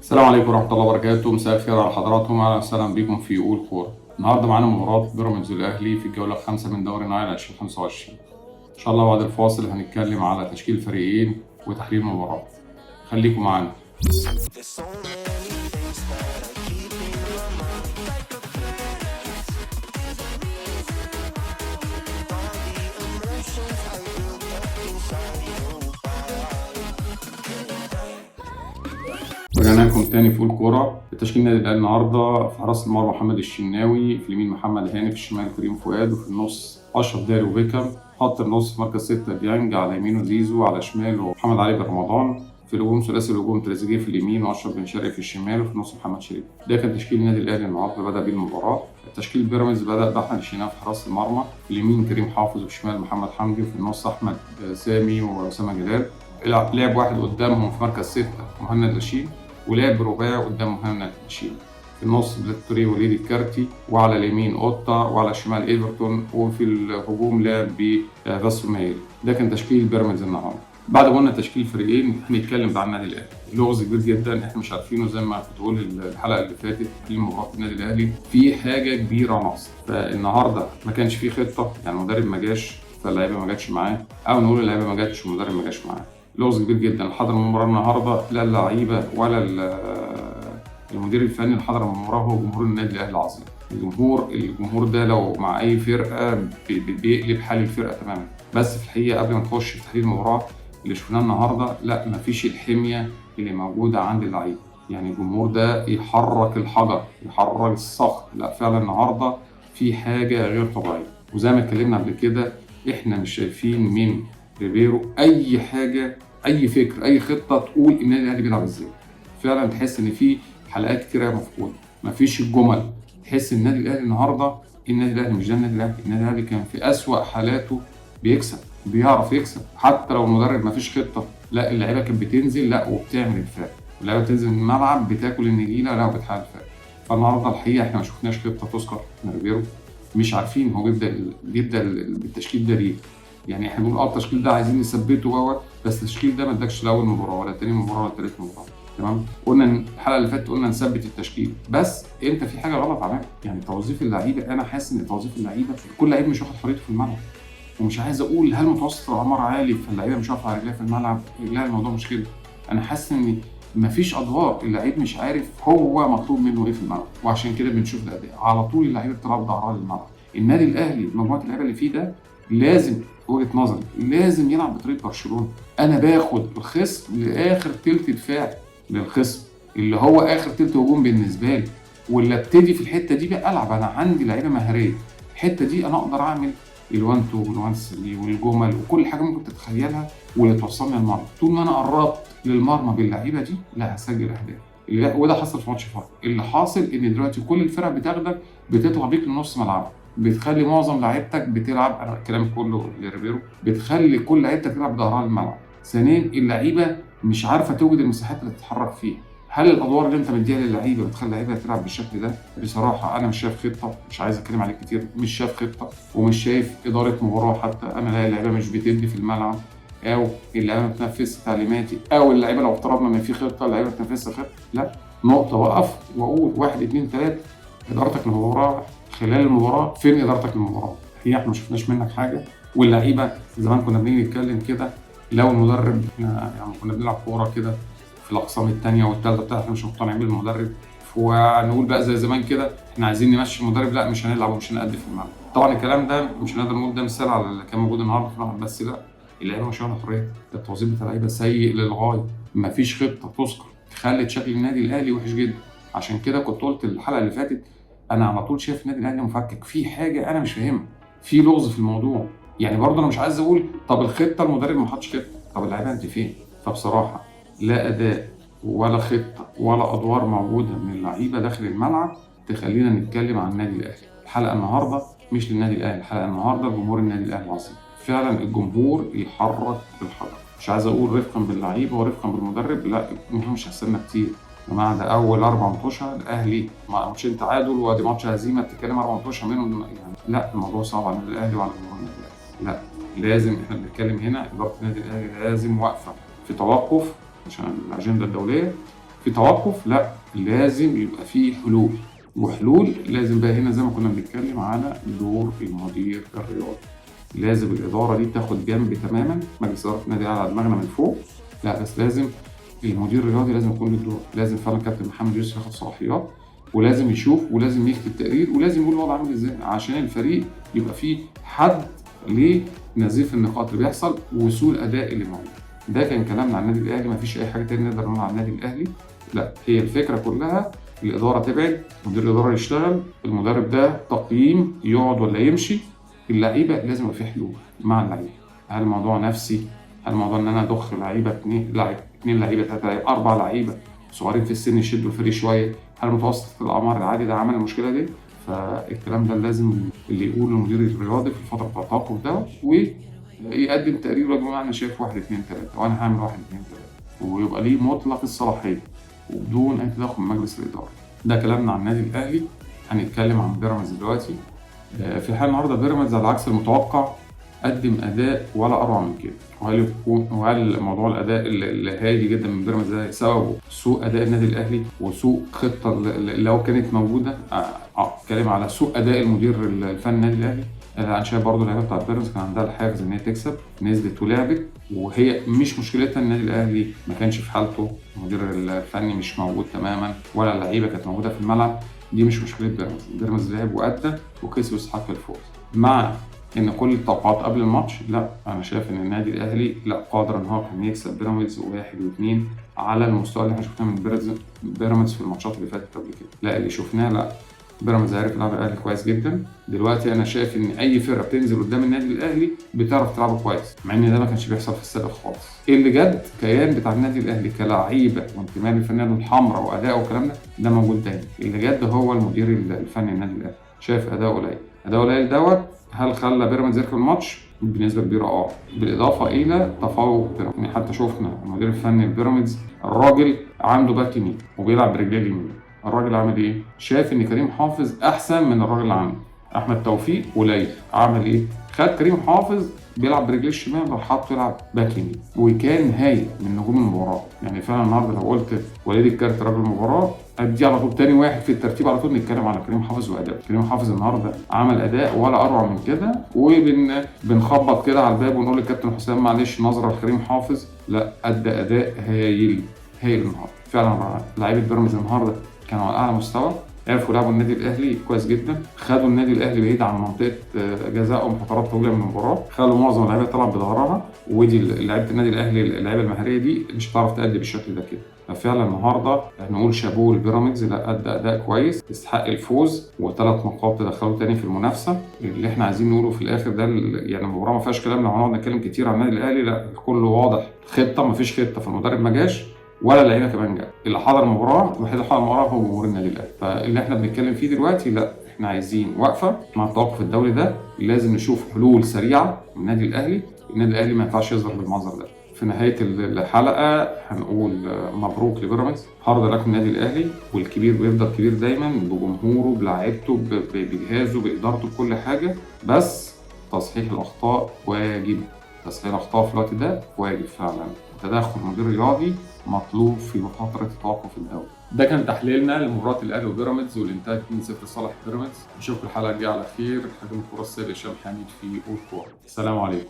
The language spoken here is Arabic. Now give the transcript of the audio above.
السلام عليكم ورحمة الله وبركاته، مساء الخير على حضراتكم، أهلا وسهلا بكم في قول كورة. النهارده معانا مباراة بيراميدز والأهلي في الجولة الخامسة من دوري نايل 2025. إن شاء الله بعد الفاصل هنتكلم على تشكيل الفريقين وتحليل المباراة. خليكم معانا. رجعنا لكم تاني في قول كورة. تشكيل النادي الأهلي النهارده: في حراسة المرمى محمد الشناوي، في اليمين محمد هاني، في الشمال كريم فؤاد، وفي النص أشرف داري وبيكهام. خط النص في مركز 6 ديانج، على يمينه زيزو، على شماله محمد علي بن رمضان. في الهجوم ثلاثي الهجوم: تريزيجيه في اليمين، واشرف بن شرقي في الشمال، وفي النص محمد شريف. ده كان تشكيل النادي الاهلي النهارده بدأ بيه المباراه. تشكيل بيراميدز بدأ بأحمد الشناوي في حراسه المرمى، في اليمين كريم حافظ، وفي الشمال محمد حمدي، وفي النص احمد سامي واسامه جلال. لعب واحد قدامهم في مركز 6 مهند لاشين، ولعب رباعي قدام مهند لاشين. في النص بلاتوري وليد الكارتي، وعلى اليمين اوتا، وعلى الشمال ايفرتون، وفي الهجوم لعب بفاسو مايل. ده كان تشكيل بيراميدز النهارده. بعد ما قلنا تشكيل فريقين هنتكلم بقى عن النادي الاهلي. لغز كبير جدا احنا مش عارفينه، زي ما كنت بقول الحلقه اللي فاتت في مباراه النادي الاهلي في حاجه كبيره ناقصه. فالنهارده ما كانش فيه خطه، يعني المدرب ما جاش فاللعيبه ما جاتش معاه، او نقول اللعيبه ما جاتش والمدرب ما جاش معاه. لغز كبير جدا. حضر المباراه النهارده لا اللعيبه ولا المدير الفني اللي حضر المباراه هو جمهور النادي الاهلي العظيم. الجمهور ده لو مع اي فرقه بيقلب حال الفرقه تماما. بس في الحقيقه قبل ما نخش في تحليل المباراه اللي شفناه النهارده، لا مفيش الحميه اللي موجوده عند اللعيبه. يعني الجمهور ده يحرك الحجر، يحرك الصخر. لا فعلا النهارده في حاجه غير طبيعيه. وزي ما اتكلمنا قبل كده احنا مش شايفين من ريبيرو اي حاجه، اي فكر، اي خطه تقول النادي الاهلي بيلعب ازاي. فعلا تحس ان في حلقات كتيره مفقوده، مفيش الجمل. تحس النادي الاهلي النهارده، النادي الاهلي مش ده النادي الاهلي. النادي الاهلي كان في اسوأ حالاته بيكسب، بيعرف يكسب حتى لو المدرب مفيش خطه. لا اللعيبه كانت بتنزل لا وبتعمل الفرق، اللعيبه بتنزل من الملعب بتاكل النجيله لا وبتحقق الفرق. فالنهارده الحقيقه احنا ما شفناش خطه تذكر من ريبيرو. مش عارفين هو بيبدا بالتشكيل ده ليه. يعني احنا بنقول التشكيل ده عايزين نثبته بس التشكيل ده ما ادكش لا اول مباراه ولا تاني مباراه ولا تالت مباراه. تمام. قلنا الحلقه اللي فاتت قلنا نثبت التشكيل، بس انت في حاجه غلط عملها. يعني توظيف اللعيبه، انا حاسس ان توظيف اللعيبه كل لعيب مش واخد حريته في الملعب. ومش عايز اقول هل متوسط الاعمار عالي فاللعيبه مش واقفه على رجليها في الملعب، لا الموضوع مش كده. انا حاسس ان مفيش ادوار، اللعيب مش عارف هو مطلوب منه ايه في الملعب، وعشان كده بنشوف الاداء على طول اللعيبه بتلعب ظهرها للملعب. النادي الاهلي مجموعه اللعيبه اللي فيه ده لازم، وجهه نظري، لازم يلعب بطريقه برشلونه. انا باخد الخصم لاخر تلت دفاع للخصم اللي هو اخر تلت هجوم بالنسبه لي، واللي ابتدي في الحته دي بقى العب. انا عندي لعيبه مهاريه، الحته دي انا اقدر اعمل الوان تو والوان 3 والجمل وكل حاجه ممكن تتخيلها واللي توصلني للمرمى. طول ما انا قربت للمرمى باللعيبه دي لا هسجل اهداف. وده حصل في ماتش فرق. اللي حاصل ان دلوقتي كل الفرق بتاخدك بتطلع بيك لنص ملعبك، بتخلي معظم لعيبتك بتلعب، انا الكلام كله لريبيرو، بتخلي كل لعيبتك تلعب ظهرها للملعب. ثانيا اللعيبه مش عارفه توجد المساحات اللي تتحرك فيها. هل الادوار اللي انت مديها للعيبه بتخلي اللعيبه تلعب بالشكل ده؟ بصراحه انا مش شايف خطه، مش عايز اتكلم عليك كتير، مش شايف خطه ومش شايف اداره مباراه. حتى انا لاقي اللعيبه مش بتدي في الملعب، او اللعيبه ما بتنفذش تعليماتي، او اللعيبه لو افترضنا ان في خطه اللعيبه ما بتنفذش خطه. لا، نقطه، وقف واقول 1 2 3. ادارتك للمباراه خلال المباراه، فين ادارتك للمباراه؟ هي احنا ما شفناش منك حاجه. واللعيبه زمان كنا بنيجي نتكلم كده، لو المدرب يعني كنا بنلعب كوره كده في الاقسام الثانيه والثالثه بتاعتنا احنا مش مقتنعين بالمدرب، ونقول بقى زي زمان كده احنا عايزين نمشي المدرب، لا مش هنلعب ومش هنأدي في الملعب. طبعا الكلام ده مش هنقدر نقول ده مثال على اللي كان موجود النهارده في الملعب، بس لا اللعيبه مش واخده حريه. التوظيف بتاع اللعيبه سيء للغايه، مفيش خطه تذكر، خلت شكل النادي الاهلي وحش جدا. عشان كده كنت قلت الحلقه اللي فاتت انا على طول شايف النادي الاهلي مفكك في حاجه انا مش فاهمها، في لغز في الموضوع. يعني برضه انا مش عايز اقول طب الخطه المدرب ما حطش خطه، طب اللعيبه انت فين؟ فبصراحه لا اداء ولا خطه ولا ادوار موجوده من اللعيبه داخل الملعب تخلينا نتكلم عن النادي الاهلي. الحلقه النهارده مش للنادي الاهلي، الحلقه النهارده جمهور النادي الاهلي العظيم. فعلا الجمهور يحرك بالحجر. مش عايز اقول رفقا باللعيبه ورفقا بالمدرب، لا الجمهور مش هيستنى كتير. يا جماعه ده اول 4 ماتشات الاهلي مع ماتشين تعادل وادي ماتش هزيمه، بتتكلم 4 ماتشات منهم يعني. لا الموضوع صعب على النادي الاهلي وعلى جمهور النادي الاهلي. لا لازم، احنا بنتكلم هنا اداره النادي الاهلي لازم واقفه في توقف عشان الاجنده الدوليه، في توقف، لا لازم يبقى فيه حلول، وحلول لازم بقى هنا زي ما كنا بنتكلم على دور المدير الرياضي. لازم الإدارة دي تاخد جنب تماما، مجلس إدارة النادي على دماغنا من فوق، لا بس لازم المدير الرياضي لازم يكون له دور، لازم فعلا كابتن محمد يوسف ياخد صلاحيات، ولازم يشوف ولازم يكتب تقرير ولازم يقول الوضع عامل ازاي عشان الفريق يبقى فيه حد لنزيف النقاط اللي بيحصل وسوء الاداء اللي موجود. ده كان كلامنا عن النادي الاهلي، مفيش اي حاجه تاني نقدر نقولها عن النادي الاهلي. لا هي الفكره كلها الاداره تبعد، مدير الاداره يشتغل، المدرب ده تقييم يقعد ولا يمشي، اللعيبه لازم يبقى في حلول مع اللعيبه. هل الموضوع نفسي؟ هل الموضوع ان انا ادخل لعيبه اتنين لعيبه 3 لعيبه 4 لعيبه صغيرين في السن يشدوا الفريق شويه؟ هل متوسط الاعمار العادي ده عمل المشكله دي؟ فالكلام ده لازم اللي يقوله المدير الرياضي في الفتره بتاع التوقف ده، ويقدم تقرير يا جماعه انا شايف 1 2 3 وانا هعمل 1 2 3، ويبقى ليه مطلق الصلاحيه وبدون اي تدخل من مجلس الاداره. ده كلامنا عن النادي الاهلي. هنتكلم عن بيراميدز دلوقتي. في الحقيقه النهارده بيراميدز على عكس المتوقع قدم اداء ولا اروع من كده. وهل موضوع الاداء اللي هايل جدا من بيراميدز ده سببه سوء اداء النادي الاهلي وسوء خطه اللي لو كانت موجوده؟ اتكلم على سوء اداء المدير الفني النادي الاهلي. انا شايف برضه اللعيبه بتاعت بيراميدز كان عندها الحافز ان هي تكسب، نزلت ولعبت، وهي مش مشكلتها النادي الاهلي ما كانش في حالته، المدير الفني مش موجود تماما ولا اللعيبه كانت موجوده في الملعب. دي مش مشكله بيراميدز، بيراميدز لعب وادى وكسب ويستحق الفوز. مع ان كل التوقعات قبل الماتش، لا انا شايف ان النادي الاهلي لا قادر ان هو كان يكسب بيراميدز 1 و2 على المستوى اللي احنا شفناه من بيراميدز في الماتشات اللي فاتت قبل كده. لا اللي شفناه لا بيراميدز عارف يلعب الاهلي كويس جدا. دلوقتي انا شايف ان اي فرقه بتنزل قدام النادي الاهلي بتعرف تلعبه كويس، مع ان ده ما كانش بيحصل في السابق خالص. اللي جد كيان بتاع النادي الاهلي كلاعيبه وانتماء للفنانه الحمراء واداء والكلام ده موجود دايما. اللي جد هو المدير الفني النادي الاهلي، شايف اداء قليل. اداء قليل دوت هل خلى بيراميدز يركب الماتش؟ بنسبه كبيره بالاضافه الى تفوق يعني حتى شفنا المدير الفني لبيراميدز الراجل عنده باك يمين وبيلعب برجليه اليمين. الراجل عامل ايه؟ شاف ان كريم حافظ احسن من الراجل اللي عنده احمد توفيق قليل. عمل ايه؟ خد كريم حافظ بيلعب برجليه الشمال راح حاطه يلعب باك يمين، وكان هايل من نجوم المباراه. يعني فعلا النهارده لو قلت وليد الكارت راجل المباراه ادي على طول تاني واحد في الترتيب على طول نتكلم على كريم حافظ واداء. كريم حافظ النهارده عمل اداء ولا اروع من كده، وبنخبط كده على الباب ونقول للكابتن حسام معلش نظره لكريم حافظ، لا ادى اداء هايل النهارده. فعلا لعيبه بيراميدز النهارده كانوا على اعلى مستوى، عرفوا يلعبوا النادي الاهلي كويس جدا، خدوا النادي الاهلي بعيد عن منطقه جزائهم فترات طويله من المباراه، خلوا معظم اللعيبه تلعب بظهرها، ودي لعيبه النادي الاهلي اللعيبه المهاريه دي مش هتعرف تأدي بالشكل ده كده. ففعلا النهارده نقول شابوه لبيراميدز، لا ادى اداء كويس يستحق الفوز، و3 نقاط تدخلوا تاني في المنافسه. اللي احنا عايزين نقوله في الاخر ده يعني المباراه ما فيهاش كلام، لو هنقعد نتكلم كتير عن النادي الاهلي لا كله واضح. خطه ما فيش خطه، فالمدرب ما جاش ولا اللعيبه كمان جاء. اللي حضر المباراه الوحيد اللي حضر المباراه هو جمهور النادي الاهلي. فاللي احنا بنتكلم فيه دلوقتي لا احنا عايزين وقفه مع التوقف الدولي ده، لازم نشوف حلول سريعه من النادي الاهلي. النادي الاهلي ما ينفعش يظهر بالمنظر ده. في نهايه الحلقه هنقول مبروك لبيراميدز، هارد لك النادي الاهلي، والكبير بيفضل كبير دايما بجمهوره بلاعيبته بجهازه بادارته بكل حاجه، بس تصحيح الاخطاء واجب. تصحيح الاخطاء في الوقت ده واجب فعلا، تدخل مدير رياضي مطلوب في فتره التوقف الدولي. ده كان تحليلنا لمباراه الاهلي وبيراميدز واللي انتهت 2-0 لصالح بيراميدز. نشوفكم الحلقه الجايه على خير. حكم الكره السيد هشام حميد في أول كورة. السلام عليكم.